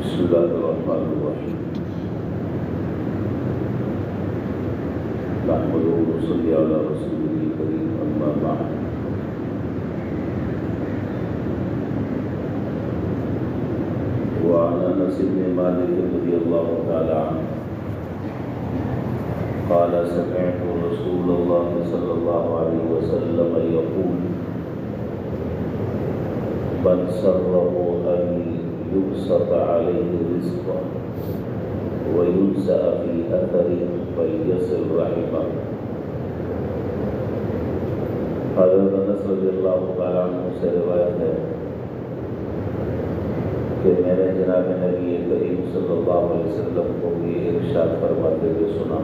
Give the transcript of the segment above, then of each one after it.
بسم اللہ الرحمن الرحیم نحمده ونصلي على رسوله الكريم اما بعد وعن انس بن مالك رضي الله تعالى عنه قال سمعت رسول الله صلى الله عليه وسلم يقول من سره ان يبسط عليه رزقه وينسأ في أثره فليصل رحمه۔ حضرت انس رضی اللہ تعالیٰ عنہ سے روایت ہے کہ میں نے جناب نبی کریم صلی اللہ علیہ وسلم کو یہ ارشاد فرماتے ہوئے سنا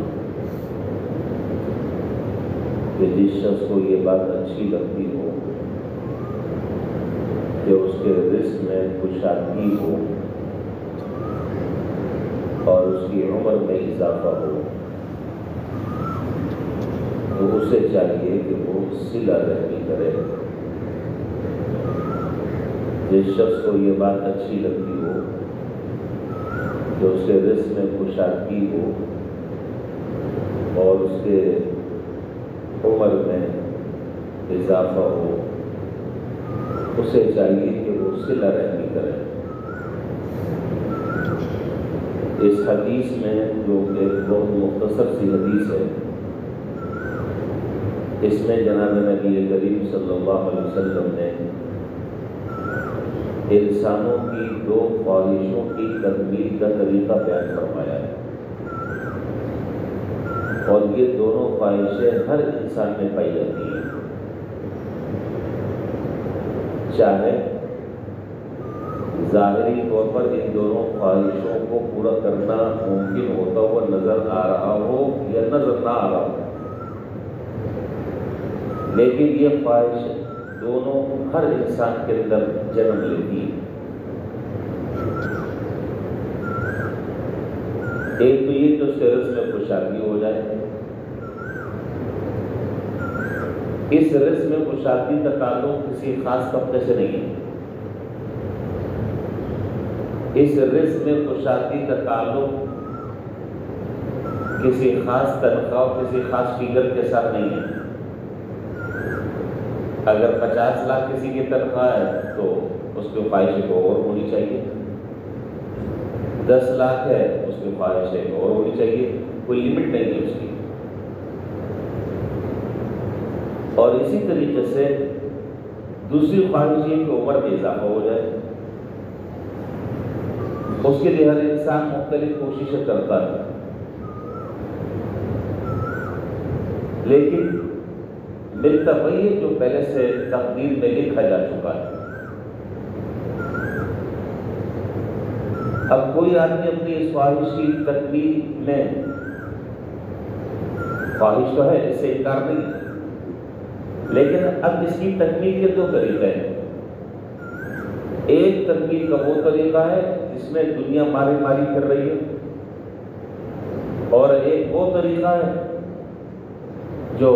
کہ جس شخص کو یہ بات اچھی لگتی ہو کہ اس کے رزق میں کشادگی ہو اور اس کی عمر میں اضافہ ہو تو اسے چاہیے کہ وہ صلہ رحمی کرے۔ جس شخص کو یہ بات اچھی لگتی ہو کہ اس کے رزق میں کشادگی ہو اور اس کے عمر میں اضافہ ہو اسے چاہیے کہ وہ صلہ رحمی کرے۔ اس حدیث میں جو ایک بہت مختصر سی حدیث ہے، اس میں جناب نبی کریم صلی اللہ علیہ وسلم نے انسانوں کی دو خواہشوں کی تکمیل کا طریقہ بیان فرمایا ہے، اور یہ دونوں خواہشیں ہر انسان میں پائی جاتی ہیں، چاہے ظاہری طور پر ان دونوں خواہشوں کو پورا کرنا ممکن ہوتا ہوا نظر آ رہا ہو یا نظر نہ آ رہا ہو، لیکن یہ خواہش دونوں ہر انسان کے اندر جنم لیتی ہے۔ ایک تو یہ کہ اس کے رزق میں کشادگی ہو جائے، اس رزق میں کشادگی کا تعلق کسی خاص طبقے سے نہیں ہے، اس رزق میں کشادگی کا تعلق کسی خاص تنخواہ اور کسی خاص فگر کے ساتھ نہیں ہے۔ اگر 50 لاکھ کسی کی تنخواہ ہے تو اس کی خواہش ایک اور ہونی چاہیے، 10 لاکھ ہے اس کی خواہش ایک اور ہونی چاہیے، کوئی لمٹ نہیں ہے اس کی۔ اور اسی طریقے سے دوسری خواہش یہ کہ عمر میں اضافہ ہو جائے، اس کے لیے ہر انسان مختلف کوششیں کرتا ہے، لیکن ملتا وہی ہے جو پہلے سے تقدیر میں لکھا جا چکا ہے۔ اب کوئی آدمی اپنی اس خواہش کی تکمیل میں خواہش تو ہے، اس سے انکار نہیں، لیکن اب اس کی تکمیل کے دو طریقے ہیں۔ ایک تکمیل کا وہ طریقہ ہے جس میں دنیا ماری ماری کر رہی ہے، اور ایک وہ طریقہ ہے جو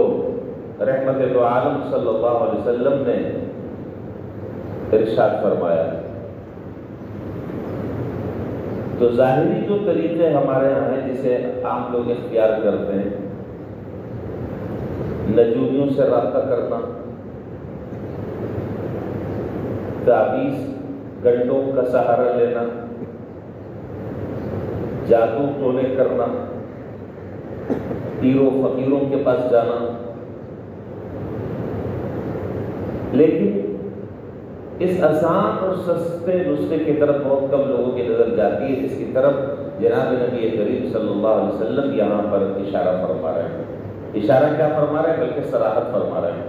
رحمت دو عالم صلی اللہ علیہ وسلم نے ارشاد فرمایا۔ تو ظاہری جو طریقے ہمارے یہاں ہیں جسے عام لوگ اختیار کرتے ہیں، نجومیوں سے رابطہ کرنا، تعویذ گنڈوں کا سہارا لینا، جادو ٹونے کرنا، پیروں فقیروں کے پاس جانا، لیکن اس آسان اور سستے نسخے کی طرف بہت کم لوگوں کی نظر جاتی ہے، جس کی طرف جناب نبی کریم صلی اللہ علیہ وسلم یہاں پر اشارہ فرما رہے ہیں۔ اشارہ کیا فرما رہے ہیں بلکہ صراحت فرما رہے ہیں،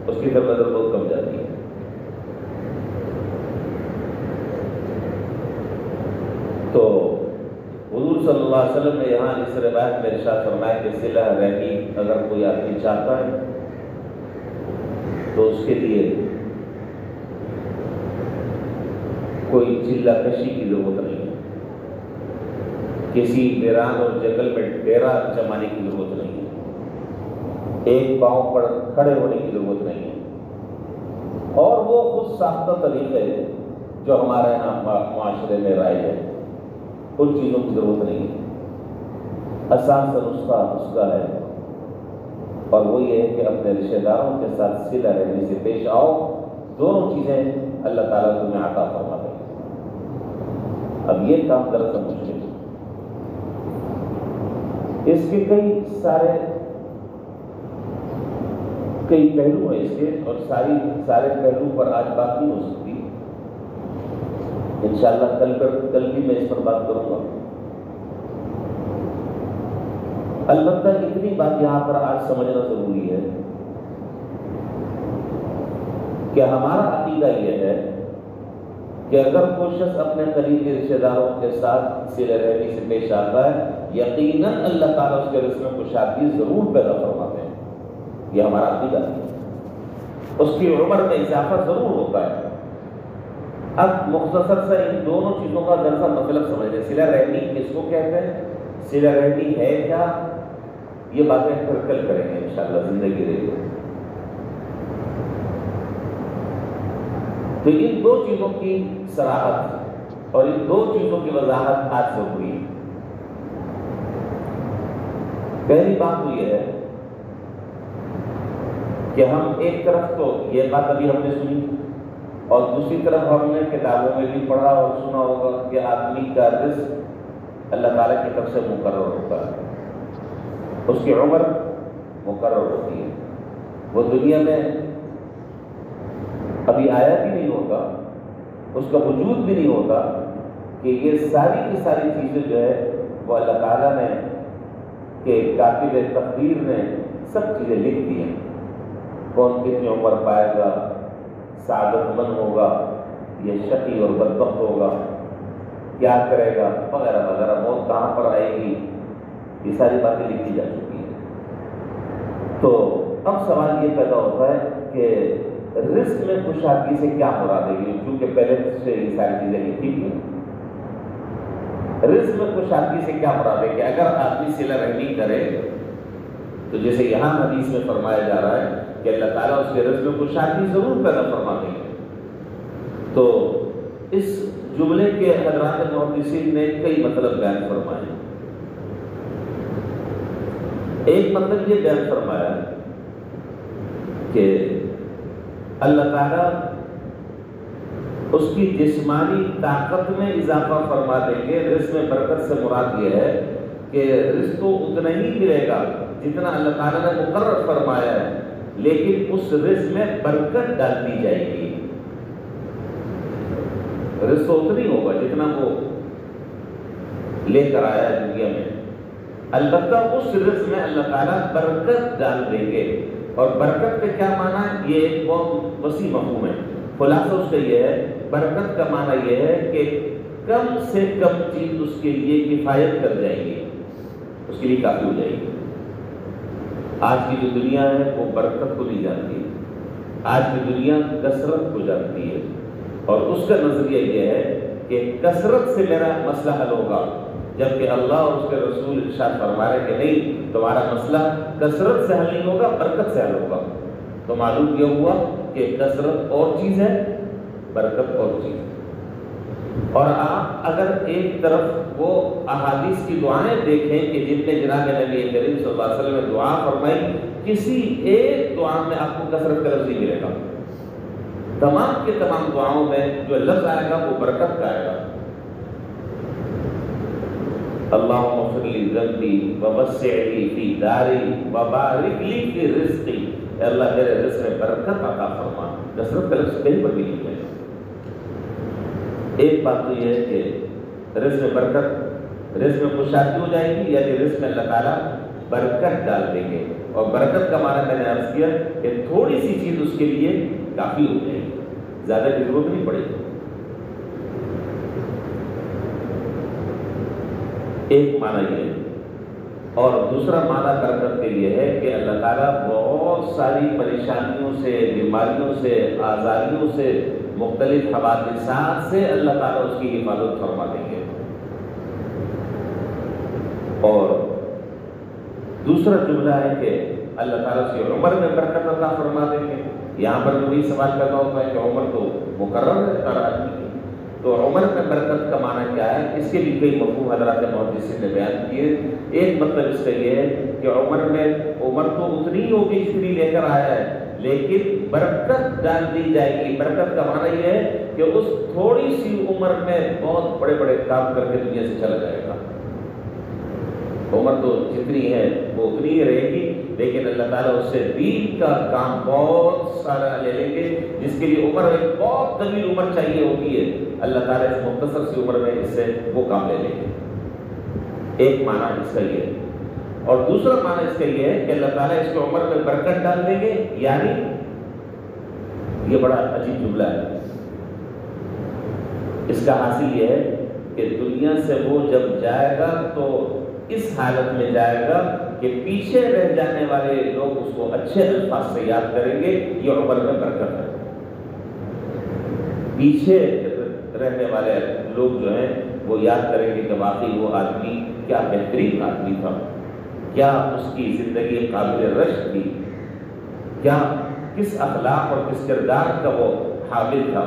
اس کی طرف نظر بہت کم جاتی ہے۔ تو حضور صلی اللہ علیہ وسلم نے یہاں اس روایت میں ارشاد فرمایا کہ صلہ رحمی اگر کوئی آدمی چاہتا ہے تو اس کے لیے کوئی چلہ کشی کی ضرورت نہیں ہے، کسی ویران اور جنگل میں ڈیرا جمانے کی ضرورت نہیں ہے، ایک پاؤں پر کھڑے ہونے کی ضرورت نہیں ہے، اور وہ خود ساختہ طریقے جو ہمارے یہاں معاشرے میں رائج ہے، ان چیزوں کی ضرورت نہیں ہے۔ آسان سا نسخہ ہے، اور وہ یہ ہے کہ اپنے رشتہ داروں کے ساتھ صلہ رحمی سے پیش آؤ۔ دونوں چیزیں اللہ تعالیٰ تمہیں عطا فرما دے گا۔ اب یہ کام دراصل مشکل ہے، اس کے کئی پہلو ہیں اس کے، اور سارے پہلو پر آج بات نہیں ہو سکتی۔ انشاءاللہ کل بھی میں اس پر بات کروں گا۔ البتہ اتنی بات یہاں پر آج سمجھنا ضروری ہے کہ ہمارا عقیدہ یہ ہے کہ اگر کوئی شخص اپنے قریبی رشتہ داروں کے ساتھ صلہ رحمی سے پیش آتا ہے، یقیناً اللہ تعالیٰ اس کے رزق میں کشادگی ضرور پیدا فرماتے ہیں۔ یہ ہمارا عقیدہ ہے۔ اس کی عمر میں اضافہ ضرور ہوتا ہے۔ اب مختصر سے ان دونوں چیزوں کا دراصل مطلب سمجھ لیں۔ صلہ رحمی کس کو کہتے ہیں، صلہ رحمی ہے کیا، یہ باتیں پھر کل کریں گے انشاءاللہ، زندگی رہے گی۔ تو ان دو چیزوں کی صراحت اور ان دو چیزوں کی وضاحت آج سے ہوئی۔ پہلی بات تو یہ ہے کہ ہم ایک طرف تو یہ بات ابھی ہم نے سنی، اور دوسری طرف ہم نے کتابوں میں بھی پڑھا اور سنا ہوگا کہ آدمی کا رزق اللہ تعالیٰ کی طرف سے مقرر ہوتا ہے، اس کی عمر مقرر ہوتی ہے۔ وہ دنیا میں ابھی آیا بھی نہیں ہوتا، اس کا وجود بھی نہیں ہوتا کہ یہ ساری کی ساری چیزیں جو ہے وہ اللہ تعالیٰ نے کہ کاتب تقدیر نے سب چیزیں لکھ دی ہیں۔ کون کتنی عمر پائے گا، سعادت مند ہوگا، یہ شقی اور بدبخت ہوگا، کیا کرے گا، وغیرہ وغیرہ، موت کہاں پر آئے گی، یہ ساری باتیں لکھی جا چکی ہیں۔ تو اب سوال یہ پیدا ہوتا ہے کہ رزق میں کشادگی سے کیا مراد ہے، کیونکہ پہلے سے یہ ساری چیزیں لکھی تھیں۔ رزق میں کشادگی سے کیا مراد ہے کہ اگر آدمی صلہ رحمی کرے تو جیسے یہاں حدیث میں فرمایا جا رہا ہے کہ اللہ تعالیٰ اس کے رزق میں کشادگی ضرور پیدا فرما دیں گے۔ تو اس جملے کے حضرات محدثین نے کئی مطلب بیان فرمائے۔ ایک مطلب یہ بیان فرمایا کہ اللہ تعالیٰ اس کی جسمانی طاقت میں اضافہ فرما دیں گے۔ رزق میں برکت سے مراد یہ ہے کہ رزق تو اتنا ہی ملے گا جتنا اللہ تعالیٰ نے مقرر فرمایا ہے، لیکن اس رزق میں برکت ڈال دی جائے گی۔ رزق تو اتنا ہی ہوگا جتنا وہ لے کر آیا ہے دنیا میں، البتہ اس رزق میں اللہ تعالیٰ برکت ڈال دیں گے۔ اور برکت کا کیا معنی ہے، یہ ایک بہت وسیع مفہوم ہے۔ خلاصہ اس کا یہ ہے، برکت کا معنی یہ ہے کہ کم سے کم چیز اس کے لیے کفایت کر جائے گی، اس کے لیے کافی ہو جائے گی۔ آج کی جو دنیا ہے وہ برکت کو نہیں جانتی، آج کی دنیا کثرت کو جانتی ہے، اور اس کا نظریہ یہ ہے کہ کثرت سے میرا مسئلہ حل ہوگا، جبکہ اللہ اور اس کے رسول ارشاد فرما رہے کہ نہیں، تمہارا مسئلہ کثرت سے حل نہیں ہوگا، برکت سے حل ہوگا۔ تو معلوم یہ ہوا کہ کثرت اور چیز ہے، برکت اور چیز ہے۔ اور آپ اگر ایک طرف وہ احادیث کی دعائیں دیکھیں کہ جن میں جناب نبی کریم صلی اللہ علیہ وسلم نے دعا فرمائی، کسی ایک دعا میں آپ کو کثرت کا لفظ نہیں ملے گا۔ تمام کے تمام دعاؤں میں جو لفظ آئے گا وہ برکت کا آئے گا۔ اللہم اغفر لی ذنبی ووسع لی فی داری وبارک لی فی رزقی، اے اللہ میرے رزق میں برکت عطا فرما۔ کثرت کا لفظ کہیں پر بھی نہیں ہے۔ ایک بات تو یہ ہے کہ رزق میں برکت، رزق میں کشادگی ہو جائے گی، یعنی رزق میں اللہ تعالیٰ برکت ڈال دیں گے۔ اور برکت کا معنی میں نے عرض کیا کہ تھوڑی سی چیز اس کے لیے کافی ہو جائے گی، زیادہ کی ضرورت نہیں پڑے گی۔ ایک معنی یہ ہے، اور دوسرا معنی برکت کے لیے ہے کہ اللہ تعالیٰ بہت ساری پریشانیوں سے، بیماریوں سے، آزاریوں سے، مختلف حوادثات سے اللہ تعالیٰ اس کی حفاظت فرما دیں گے۔ اور دوسرا جملہ ہے کہ اللہ تعالیٰ اس کی عمر میں برکت عطا فرما دیں گے۔ یہاں پر وہی سوال پیدا ہوتا ہے کہ عمر تو مقرر ہے ہر آدمی کی، تو عمر میں برکت کا معنی کیا ہے؟ اس کے بھی کئی مفہوم حضرات محدثین نے بیان کیے۔ ایک مطلب اس کا یہ ہے کہ عمر تو اتنی ہی ہوگی جتنی لے کر آیا ہے، لیکن برکت ڈال دی جائے گی۔ برکت کا معنی یہ ہے کہ اس تھوڑی سی عمر میں بہت بڑے بڑے کام کر کے دنیا سے چلا جائے گا۔ عمر تو جتنی ہے وہ اتنی ہی رہے گی، لیکن اللہ تعالیٰ اس سے دین کا کام بہت سارا لے لیں گے، جس کے لیے عمر ایک بہت طویل عمر چاہیے ہوتی ہے، اللہ تعالیٰ اس مختصر سی عمر میں اس سے وہ کام لے لیں گے۔ ایک معنی اس کا یہ ہے، اور دوسرا معنی اس کا یہ ہے کہ اللہ تعالیٰ اس کی عمر میں برکت ڈال دیں گے، یعنی یہ بڑا عجیب جملہ ہے، اس کا حاصل یہ ہے کہ دنیا سے وہ جب جائے گا تو اس حالت میں جائے گا کہ پیچھے رہ جانے والے لوگ اس کو اچھے الفاظ سے یاد کریں گے۔ یہ عمر میں برکت ہے، پیچھے رہنے والے لوگ جو ہیں وہ یاد کریں گے کہ واقعی وہ آدمی کیا بہترین آدمی تھا، کیا اس کی زندگی قابل رشک تھی، کیا کس اخلاق اور کس کردار کا وہ حامل تھا۔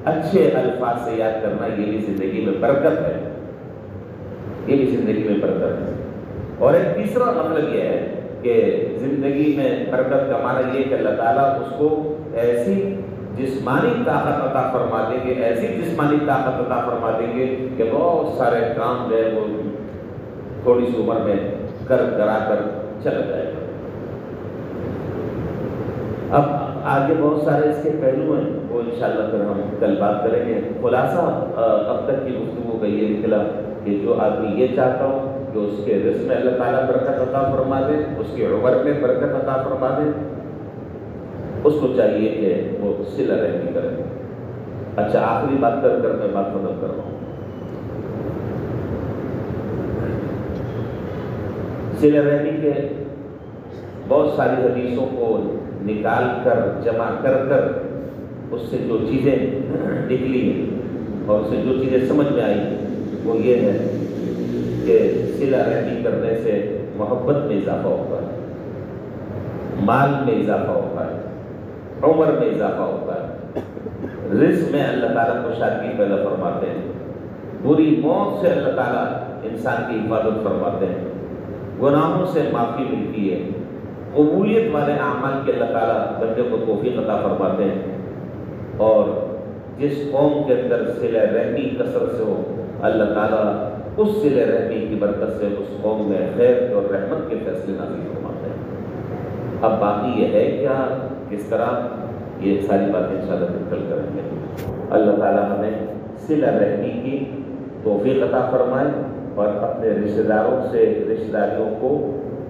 اچھے الفاظ سے یاد کرنا یہ بھی زندگی میں برکت ہے، یہ بھی زندگی میں برکت ہے۔ اور ایک تیسرا مطلب یہ ہے کہ زندگی میں برکت کا معنی یہ کہ اللہ تعالیٰ اس کو ایسی جسمانی طاقت عطا فرما دیں گے، ایسی جسمانی طاقت عطا فرما دیں گے کہ بہت سارے کام جو ہے وہ تھوڑی سی عمر میں کرا کر چلا جائے گا۔ اب آگے بہت سارے اس کے پہلو ہیں، وہ انشاءاللہ پھر ہم کل بات کریں گے۔ خلاصہ اب تک کی گفتگو کا یہ نکلا کہ جو آدمی یہ چاہتا ہو کہ اس کے رزق میں اللہ تعالیٰ برکت عطا فرما دے، اس کی عمر میں برکت عطا فرما دے، اس کو چاہیے کہ وہ صلہ رحمی کرے۔ اچھا، آخری بات کر میں بات ختم کر رہا ہوں۔ صلہ رحمی کے بہت ساری حدیثوں کو نکال کر جمع کر اس سے جو چیزیں نکلی ہیں اور اس سے جو چیزیں سمجھ میں آئی وہ یہ ہے کہ صلہ رحمی کرنے سے محبت میں اضافہ ہوتا ہے، مال میں اضافہ ہوتا ہے، عمر میں اضافہ ہوتا ہے، رزق میں اللہ تعالیٰ کو شادی پیدا فرماتے ہیں، بری موت سے اللہ تعالیٰ انسان کی حفاظت فرماتے ہیں، گناہوں سے معافی ملتی ہے، قبولیت والے اعمال کے اللہ تعالیٰ بندے کو توفیق عطا فرماتے ہیں، اور جس قوم کے اندر صلہ رحمی کثرت سے ہو اللہ تعالیٰ اس صلہ رحمی کی برکت سے اس قوم میں خیر اور رحمت کے فیصلے نازل فرماتے ہیں۔ اب باقی یہ ہے کیا، کس طرح، یہ ساری باتیں انشاءاللہ کل کریں گے۔ اللہ تعالیٰ ہمیں صلہ رحمی کی توفیق عطا فرمائے اور اپنے رشتہ داروں سے رشتہ داریوں کو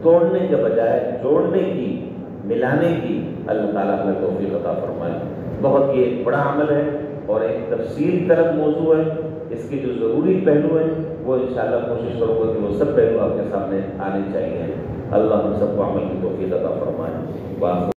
توڑنے کے بجائے جوڑنے کی، ملانے کی اللہ تعالیٰ ہمیں توفیق عطا فرمائے۔ بہت یہ بڑا عمل ہے اور ایک تفصیل طلب موضوع ہے، اس کے جو ضروری پہلو ہیں وہ انشاءاللہ کوشش کروں گا کہ وہ سب پہلو آپ کے سامنے آنے چاہیے۔ اللہ ہم سب کو عمل کی توفیق عطا فرمائے۔